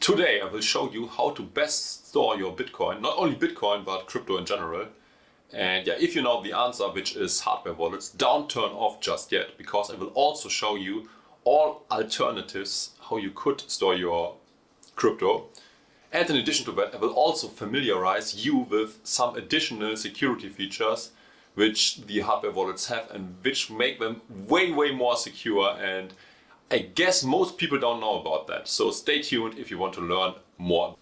Today I will show you how to best store your Bitcoin, not only Bitcoin but crypto in general. And yeah, if you know the answer, which is hardware wallets, don't turn off just yet, because I will also show you all alternatives how you could store your crypto. And in addition to that, I will also familiarize you with some additional security features which the hardware wallets have and which make them way more secure, and I guess most people don't know about that. So stay tuned if you want to learn more.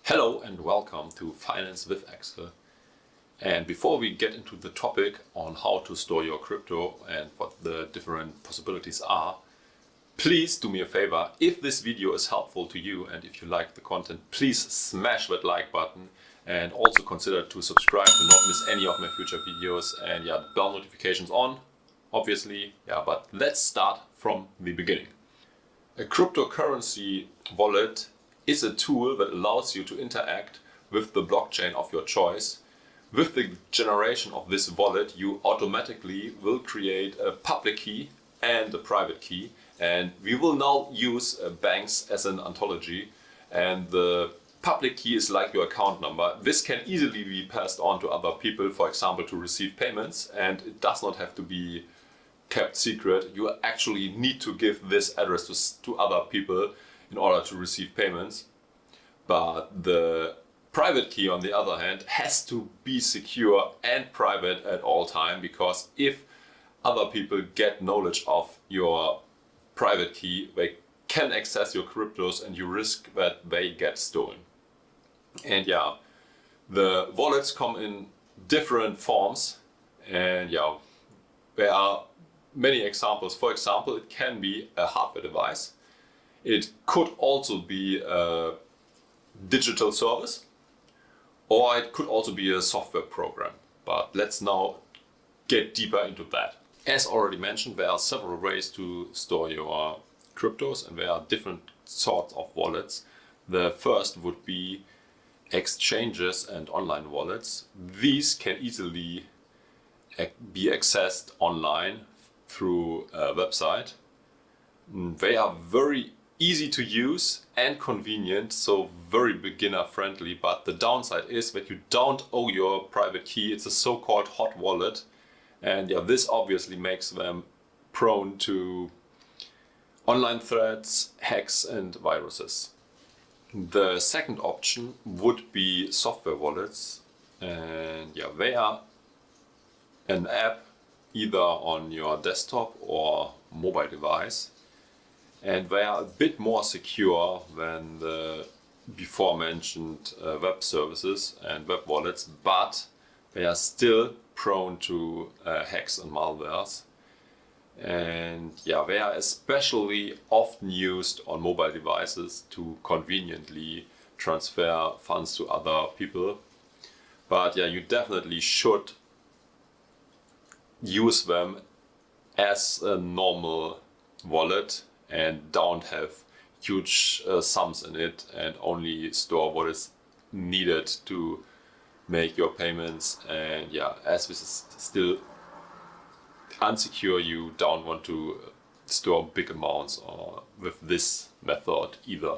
Hello and welcome to Finance with Axel. And before we get into the topic on how to store your crypto and what the different possibilities are, please do me a favor. If this video is helpful to you and if you like the content, please smash that like button and also consider to subscribe to not miss any of my future videos, and yeah, bell notifications on, obviously. Yeah, but let's start from the beginning. A cryptocurrency wallet is a tool that allows you to interact with the blockchain of your choice. With the generation of this wallet, you automatically will create a public key and a private key. And we will now use banks as an ontology. And the public key is like your account number. This can easily be passed on to other people, for example, to receive payments. And it does not have to be kept secret. You actually need to give this address to other people in order to receive payments. But the private key, on the other hand, has to be secure and private at all time, because if other people get knowledge of your private key, they can access your cryptos and you risk that they get stolen. And yeah, the wallets come in different forms, and yeah, there are many examples. For example, it can be a hardware device. It could also be a digital service, or it could also be a software program. But let's now get deeper into that. As already mentioned, there are several ways to store your cryptos, and there are different sorts of wallets. The first would be exchanges and online wallets. These can easily be accessed online through a website. They are very easy to use and convenient, so very beginner friendly, but the downside is that you don't owe your private key. It's a so-called hot wallet, and yeah, this obviously makes them prone to online threats, hacks and viruses. The second option would be software wallets, and yeah, they are an app either on your desktop or mobile device, and they are a bit more secure than the before mentioned web services and web wallets, but they are still prone to hacks and malwares. And yeah, they are especially often used on mobile devices to conveniently transfer funds to other people. But yeah, you definitely should use them as a normal wallet and don't have huge sums in it, and only store what is needed to make your payments. And yeah, as this is still unsecure, you don't want to store big amounts or with this method either.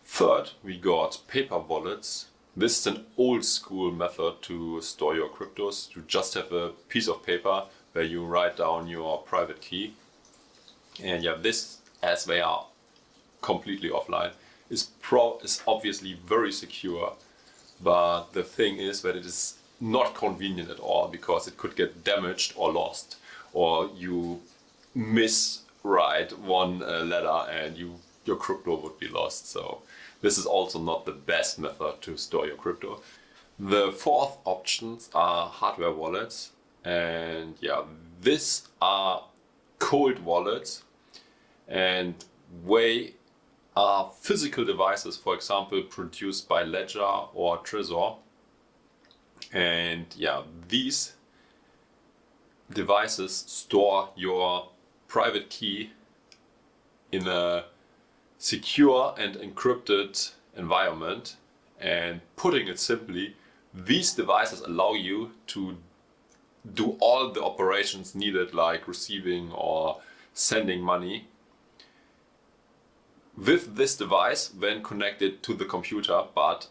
Third, we got paper wallets. This is an old school method to store your cryptos. You just have a piece of paper where you write down your private key. And yeah, this, as they are completely offline, is obviously very secure. But the thing is that it is not convenient at all, because it could get damaged or lost, or you miswrite one letter and your crypto would be lost. So this is also not the best method to store your crypto. The fourth options are hardware wallets, and yeah, these are cold wallets, and they are physical devices, for example, produced by Ledger or Trezor. And yeah, these devices store your private key in a secure and encrypted environment. And putting it simply, these devices allow you to do all the operations needed, like receiving or sending money, with this device when connected to the computer, but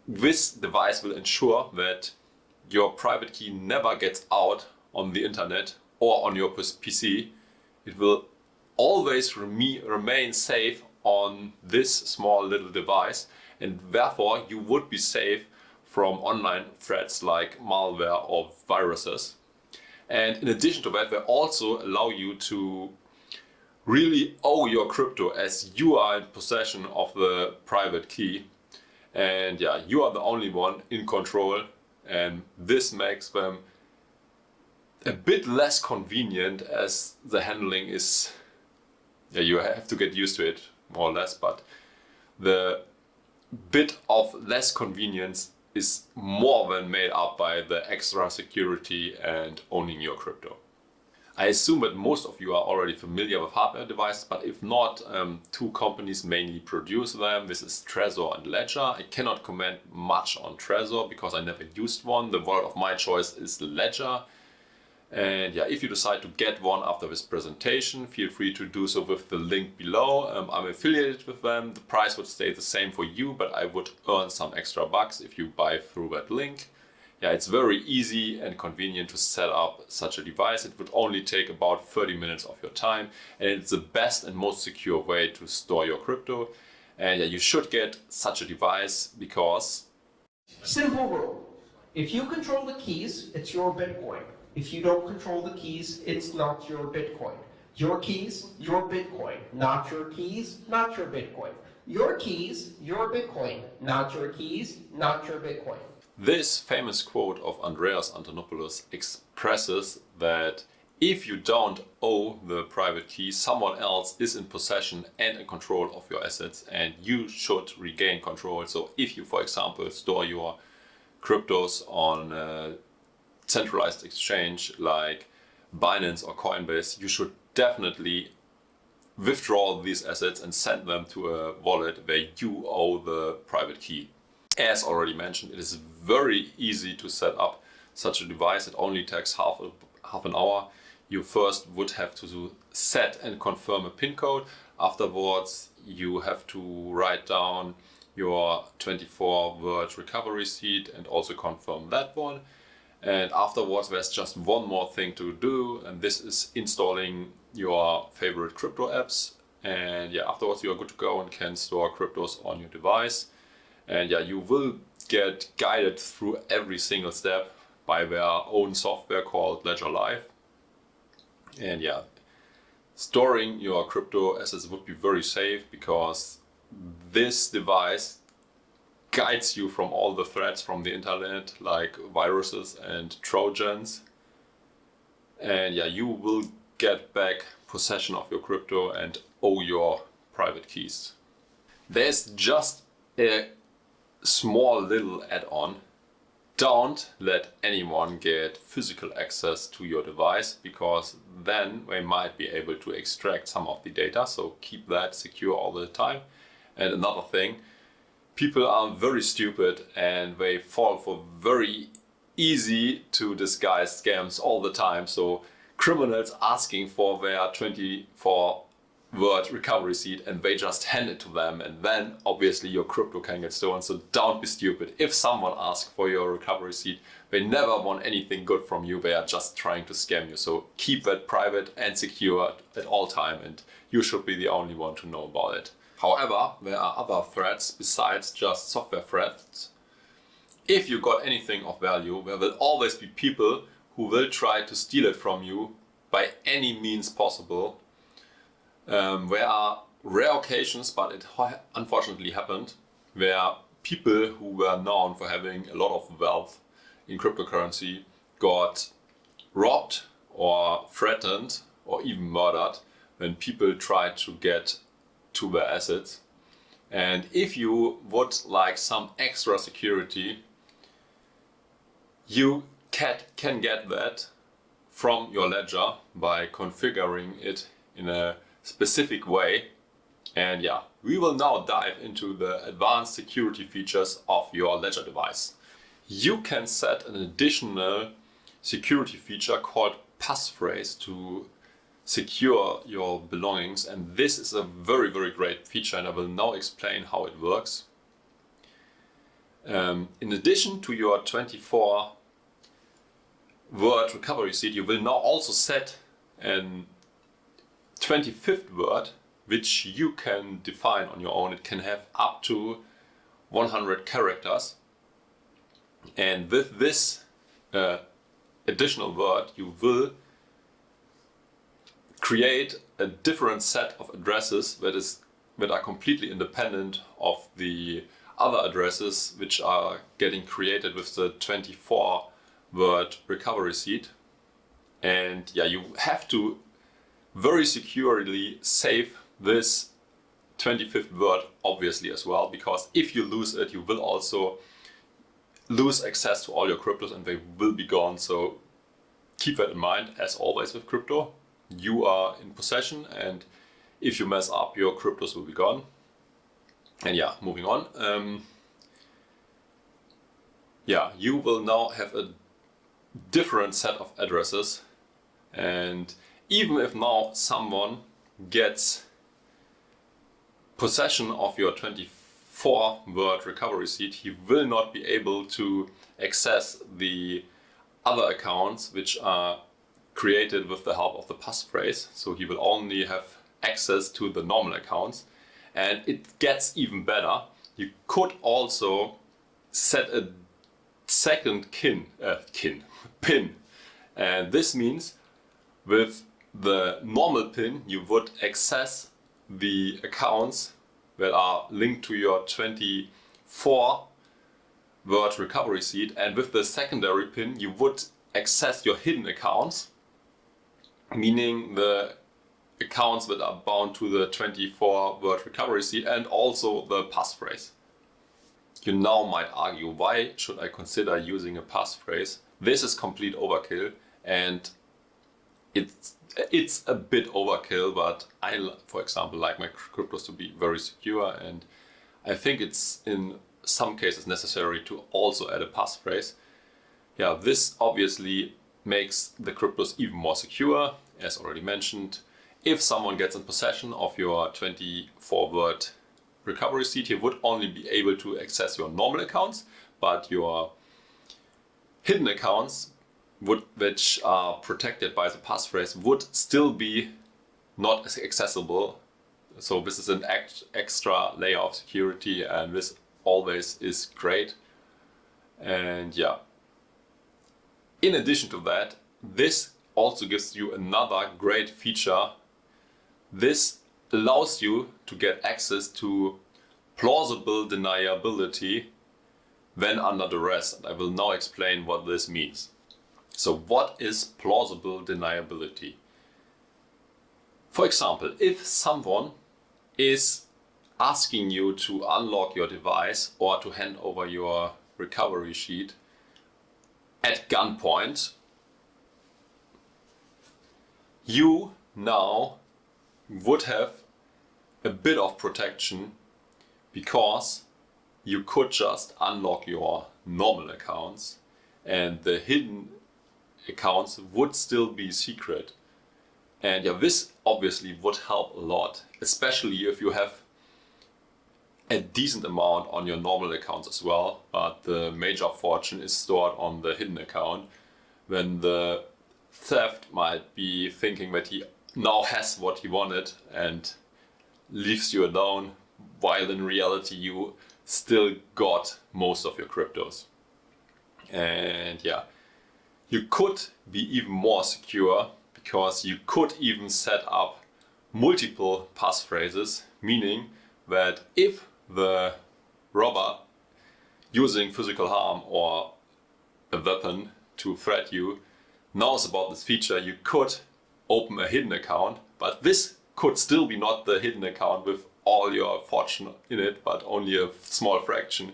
this device will ensure that your private key never gets out on the internet or on your PC. It will always remain safe on this small little device, and therefore you would be safe from online threats like malware or viruses. And in addition to that, they also allow you to really own your crypto, as you are in possession of the private key. And yeah, you are the only one in control, and this makes them a bit less convenient, as the handling is, yeah, you have to get used to it more or less, but the bit of less convenience is more than made up by the extra security and owning your crypto. I assume that most of you are already familiar with hardware devices, but if not, two companies mainly produce them. This is Trezor and Ledger. I cannot comment much on Trezor because I never used one. The wallet of my choice is Ledger. And yeah, if you decide to get one after this presentation, feel free to do so with the link below. I'm affiliated with them. The price would stay the same for you, but I would earn some extra bucks if you buy through that link. Yeah, it's very easy and convenient to set up such a device. It would only take about 30 minutes of your time, and it's the best and most secure way to store your crypto. And yeah, you should get such a device because... Simple rule. If you control the keys, it's your Bitcoin. If you don't control the keys, it's not your Bitcoin. Your keys, your Bitcoin. Not your keys, not your Bitcoin. Your keys, your Bitcoin. Not your keys, not your Bitcoin. This famous quote of Andreas Antonopoulos expresses that if you don't own the private key, someone else is in possession and in control of your assets, and you should regain control. So if you, for example, store your cryptos on a centralized exchange like Binance or Coinbase, you should definitely withdraw these assets and send them to a wallet where you own the private key. As already mentioned, it is very easy to set up such a device. It only takes half an hour. You first would have to set and confirm a PIN code. Afterwards, you have to write down your 24-word recovery seed and also confirm that one. And afterwards, there's just one more thing to do, and this is installing your favorite crypto apps. And yeah, afterwards you are good to go and can store cryptos on your device. And yeah, you will get guided through every single step by their own software called Ledger Live. And yeah, storing your crypto assets would be very safe because this device guides you from all the threats from the internet, like viruses and Trojans. And yeah, you will get back possession of your crypto and own your private keys. There's just a small little add-on. Don't let anyone get physical access to your device, because then they might be able to extract some of the data, so keep that secure all the time. And another thing, people are very stupid and they fall for very easy to disguise scams all the time. So criminals asking for their 24-word recovery seed and they just hand it to them, and then obviously your crypto can get stolen. So don't be stupid. If someone asks for your recovery seed, they never want anything good from you. They are just trying to scam you. So keep that private and secure at all time, and you should be the only one to know about it. However, there are other threats besides just software threats. If you got anything of value, there will always be people who will try to steal it from you by any means possible. There are rare occasions, but it unfortunately happened, where people who were known for having a lot of wealth in cryptocurrency got robbed or threatened or even murdered when people tried to get to their assets. And if you would like some extra security, you can get that from your ledger by configuring it in a specific way. And yeah, we will now dive into the advanced security features of your ledger device. You can set an additional security feature called Passphrase to secure your belongings, and this is a very, very great feature, and I will now explain how it works. In addition to your 24-word recovery seed, you will now also set an 25th word, which you can define on your own. It can have up to 100 characters, and with this additional word you will create a different set of addresses that are completely independent of the other addresses which are getting created with the 24-word recovery seed. And yeah, you have to very securely save this 25th word obviously as well, because if you lose it, you will also lose access to all your cryptos and they will be gone. So keep that in mind. As always with crypto, you are in possession, and if you mess up, your cryptos will be gone. And yeah, moving on. Yeah, you will now have a different set of addresses, and even if now someone gets possession of your 24-word recovery seed, he will not be able to access the other accounts which are created with the help of the passphrase. So he will only have access to the normal accounts. And it gets even better. You could also set a second pin. And this means with the normal pin, you would access the accounts that are linked to your 24-word recovery seed. And with the secondary pin, you would access your hidden accounts, meaning the accounts that are bound to the 24-word recovery seed and also the passphrase. You now might argue, why should I consider using a passphrase? This is complete overkill, and it's a bit overkill, but I, for example, like my cryptos to be very secure, and I think it's in some cases necessary to also add a passphrase. Yeah, this obviously makes the cryptos even more secure, as already mentioned. If someone gets in possession of your 24-word recovery seed, he would only be able to access your normal accounts, but your hidden accounts, which are protected by the passphrase, would still be not as accessible. So this is an extra layer of security, and this always is great. And yeah, in addition to that, this also gives you another great feature. This allows you to get access to plausible deniability when under duress, and I will now explain what this means. So what is plausible deniability? For example, if someone is asking you to unlock your device or to hand over your recovery sheet at gunpoint, you now would have a bit of protection, because you could just unlock your normal accounts and the hidden accounts would still be secret. And yeah, this obviously would help a lot, especially if you have a decent amount on your normal accounts as well, but the major fortune is stored on the hidden account. When the theft might be thinking that he now has what he wanted and leaves you alone, while in reality you still got most of your cryptos. And yeah, you could be even more secure, because you could even set up multiple passphrases, meaning that if the robber using physical harm or a weapon to threat you knows about this feature, you could open a hidden account, but this could still be not the hidden account with all your fortune in it, but only a small fraction.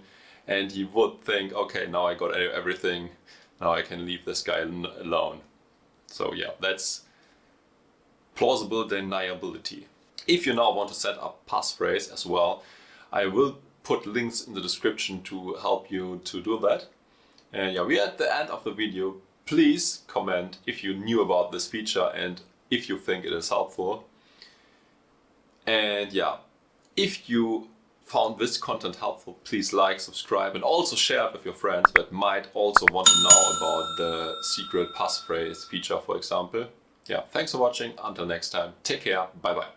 And you would think, okay, now I got everything, now I can leave this guy alone. So yeah, that's plausible deniability. If you now want to set up passphrase as well, I will put links in the description to help you to do that. And yeah, we are at the end of the video. Please comment if you knew about this feature and if you think it is helpful. And yeah, if you found this content helpful, please like, subscribe, and also share it with your friends that might also want to know about the secret passphrase feature, for example. Yeah, thanks for watching. Until next time, take care. Bye bye.